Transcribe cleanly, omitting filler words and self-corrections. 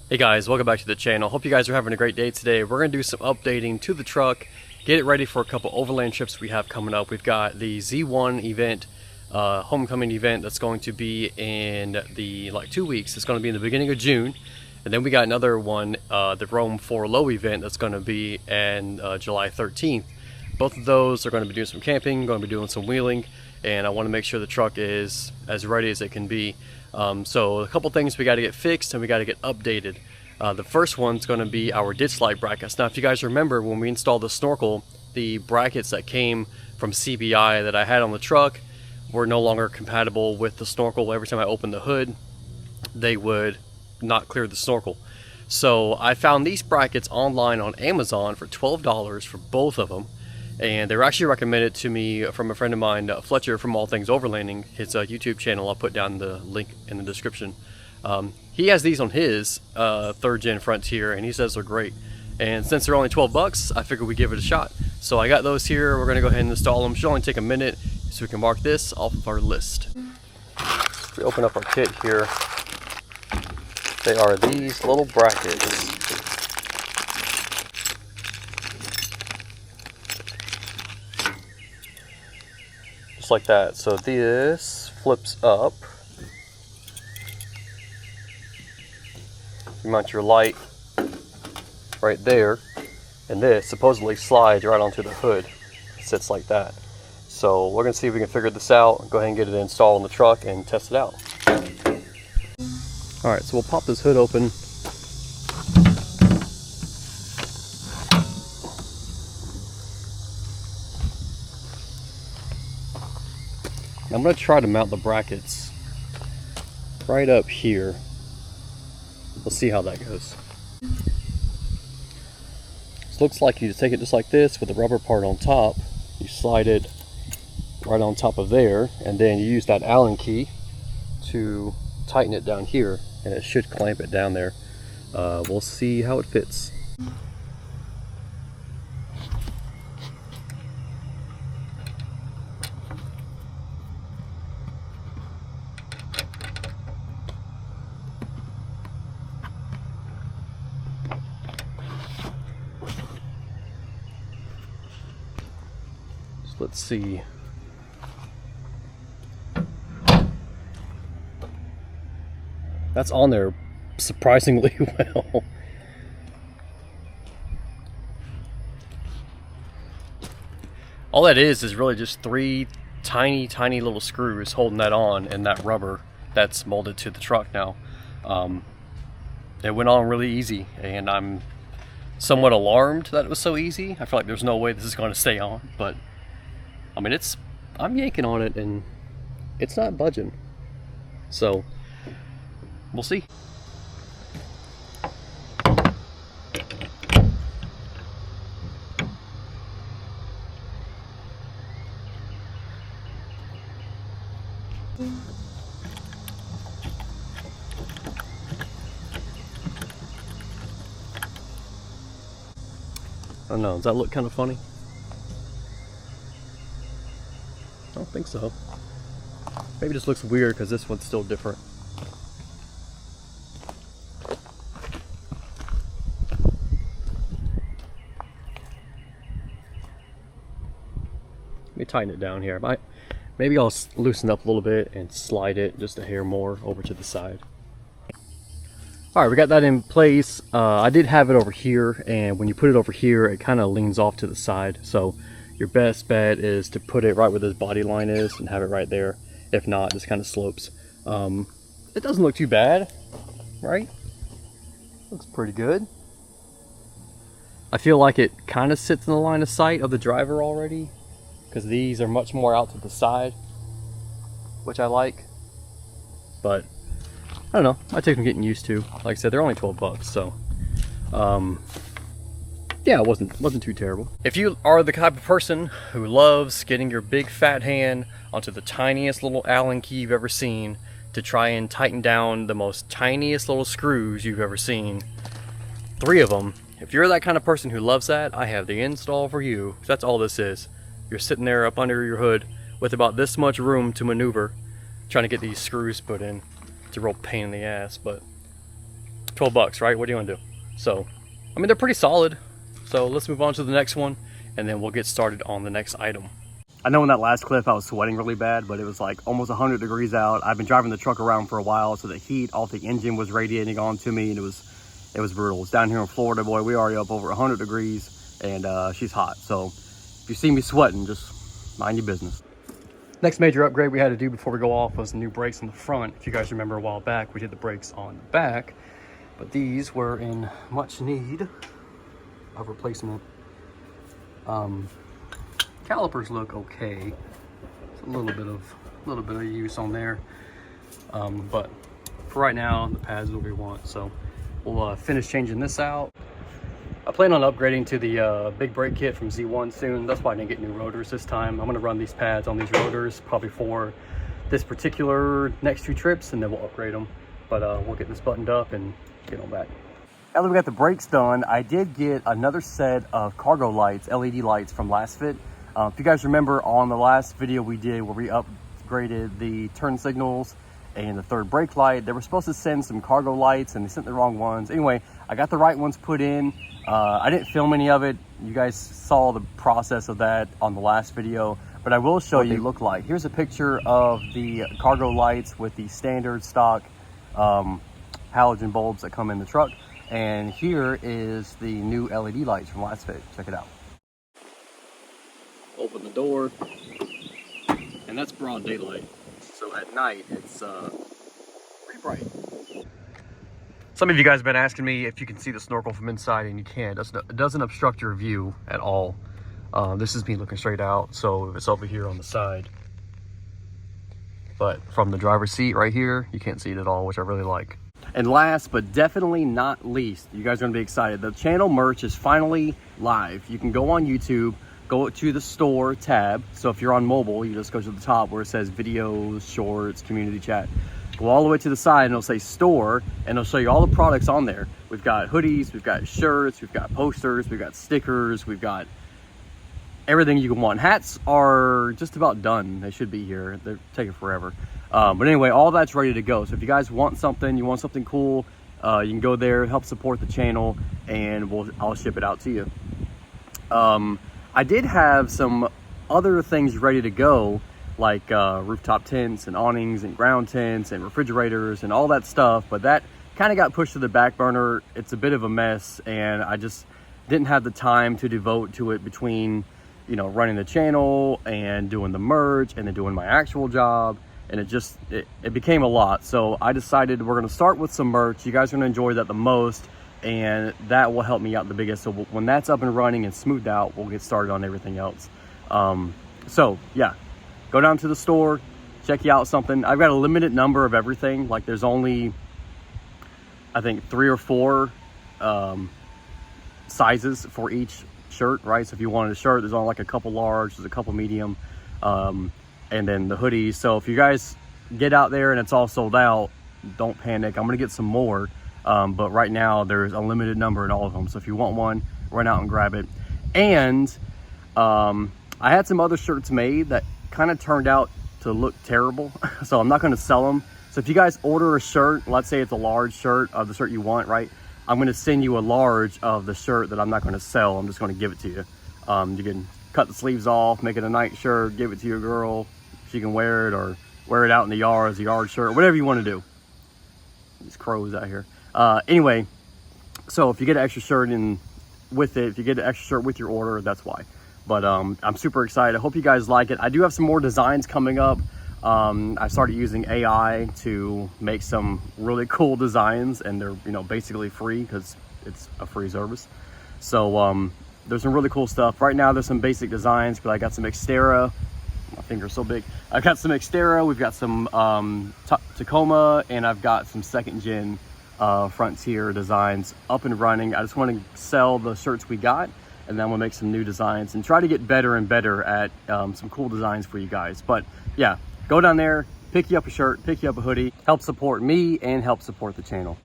Hey guys, welcome back to the channel. Hope you guys are having a great day today. We're going to do some updating to the truck, get it ready for a couple overland trips we have coming up. We've got the Z1 event, homecoming event that's going to be in the 2 weeks. It's going to be in the beginning of June. And then we got another one, the Rome 4 Low event that's going to be in July 13th. Both of those are going to be doing some camping, going to be doing some wheeling, and I want to make sure the truck is as ready as it can be. So a couple things we got to get fixed and we got to get updated. The first one's going to be our ditch light brackets. Now if you guys remember, when we installed the snorkel, the brackets that came from CBI that I had on the truck were no longer compatible with the snorkel. Every time I opened the hood, they would not clear the snorkel. So I found these brackets online on Amazon for $12 for both of them. And they were actually recommended to me from a friend of mine, Fletcher from All Things Overlanding, his YouTube channel. I'll put down the link in the description. He has these on his 3rd gen Frontier, and he says they're great. And since they're only 12 bucks, I figured we'd give it a shot. So I got those here. We're gonna go ahead and install them. Should only take a minute, so we can mark this off of our list. If we open up our kit here, they are these little brackets. Like that. So this flips up. You mount your light right there, and this supposedly slides right onto the hood. It sits like that. So we're gonna see if we can figure this out. Go ahead and get it installed in the truck and test it out. All right, so we'll pop this hood open. I'm going to try to mount the brackets right up here. We'll see how that goes. This looks like you just take it just like this with the rubber part on top. You slide it right on top of there, and then you use that Allen key to tighten it down here, and it should clamp it down there. We'll see how it fits. Let's see. That's on there surprisingly well. All that is really just 3 tiny little screws holding that on, and that rubber that's molded to the truck now. It went on really easy, and I'm somewhat alarmed that it was so easy. I feel like there's no way this is going to stay on, but I mean, I'm yanking on it and it's not budging. So we'll see. I don't know, does that look kind of funny? I don't think so. Maybe it just looks weird because this one's still different. Let me tighten it down here. Maybe I'll loosen up a little bit and slide it just a hair more over to the side. Alright, we got that in place. I did have it over here, and when you put it over here, it kind of leans off to the side. So your best bet is to put it right where this body line is and have it right there. If not, this kind of slopes. It doesn't look too bad, right? Looks pretty good. I feel like it kind of sits in the line of sight of the driver already, because these are much more out to the side, which I like. But I don't know, I take them getting used to. Like I said, they're only 12 bucks, so yeah, it wasn't too terrible. If you are the type of person who loves getting your big fat hand onto the tiniest little Allen key you've ever seen to try and tighten down the most tiniest little screws you've ever seen, 3 of them, if you're that kind of person who loves that, I have the install for you. That's all this is. You're sitting there up under your hood with about this much room to maneuver, trying to get these screws put in. It's a real pain in the ass, but 12 bucks, right? What do you want to do? So, I mean, they're pretty solid. So let's move on to the next one, and then we'll get started on the next item. I know in that last clip I was sweating really bad, but it was like almost 100 degrees out. I've been driving the truck around for a while, so the heat off the engine was radiating onto me, and it was brutal. It's down here in Florida, boy. We already up over 100 degrees, and she's hot. So if you see me sweating, just mind your business. Next major upgrade we had to do before we go off was the new brakes on the front. If you guys remember a while back, we did the brakes on the back, but these were in much need of replacement. Calipers look okay. It's a little bit of use on there, but for right now, the pads are what we want. So we'll finish changing this out. I plan on upgrading to the big brake kit from Z1 soon. That's why I didn't get new rotors this time. I'm gonna run these pads on these rotors probably for this particular next 2 trips, and then we'll upgrade them. But we'll get this buttoned up and get on back. Now that we got the brakes done, I did get another set of cargo lights, LED lights from LASFIT. If you guys remember on the last video we did where we upgraded the turn signals and the third brake light, they were supposed to send some cargo lights and they sent the wrong ones. Anyway, I got the right ones put in. I didn't film any of it. You guys saw the process of that on the last video, but I will show you what they look like. Here's a picture of the cargo lights with the standard stock halogen bulbs that come in the truck. And here is the new LED lights from LASFIT. Check it out. Open the door, and that's broad daylight. So at night, it's pretty bright. Some of you guys have been asking me if you can see the snorkel from inside, and you can. It doesn't obstruct your view at all. This is me looking straight out, so it's over here on the side. But from the driver's seat right here, you can't see it at all, which I really like. And last but definitely not least, you guys are gonna be excited. The channel merch is finally live. You can go on YouTube, go to the store tab. So if you're on mobile, you just go to the top where it says videos, shorts, community chat. Go all the way to the side and it'll say store, and it'll show you all the products on there. We've got hoodies, we've got shirts, we've got posters, we've got stickers, we've got everything you can want. Hats are just about done. They should be here. They're taking forever. But anyway, all that's ready to go. So if you guys want something, you want something cool, you can go there, help support the channel, and I'll ship it out to you. I did have some other things ready to go, like rooftop tents and awnings and ground tents and refrigerators and all that stuff, but that kind of got pushed to the back burner. It's a bit of a mess, and I just didn't have the time to devote to it between, you know, running the channel and doing the merch and then doing my actual job. And it became a lot. So I decided we're gonna start with some merch. You guys are gonna enjoy that the most, and that will help me out the biggest. So when that's up and running and smoothed out, we'll get started on everything else. So yeah, go down to the store, check you out something. I've got a limited number of everything. Like there's only, I think 3 or 4 sizes for each shirt, right? So if you wanted a shirt, there's only like a couple large, there's a couple medium, and then the hoodies. So if you guys get out there and it's all sold out, don't panic. I'm gonna get some more, but right now there's a limited number in all of them. So if you want one, run out and grab it. And I had some other shirts made that kind of turned out to look terrible, so I'm not gonna sell them. So if you guys order a shirt, let's say it's a large shirt of the shirt you want, right? I'm gonna send you a large of the shirt that I'm not gonna sell. I'm just gonna give it to you. You can cut the sleeves off, make it a night shirt, give it to your girl. She can wear it, or wear it out in the yard as a yard shirt, whatever you want to do. These crows out here. Anyway, so if you get an extra shirt in with it, if you get an extra shirt with your order, that's why. But I'm super excited. I hope you guys like it. I do have some more designs coming up. I started using AI to make some really cool designs, and they're, you know, basically free because it's a free service. So there's some really cool stuff. Right now there's some basic designs, but I got some Xterra. My finger's so big. I got some Xterra, we've got some Tacoma, and I've got some 2nd gen Frontier designs up and running. I just want to sell the shirts we got, and then we'll make some new designs and try to get better and better at some cool designs for you guys. But yeah, go down there, pick you up a shirt, pick you up a hoodie, help support me and help support the channel.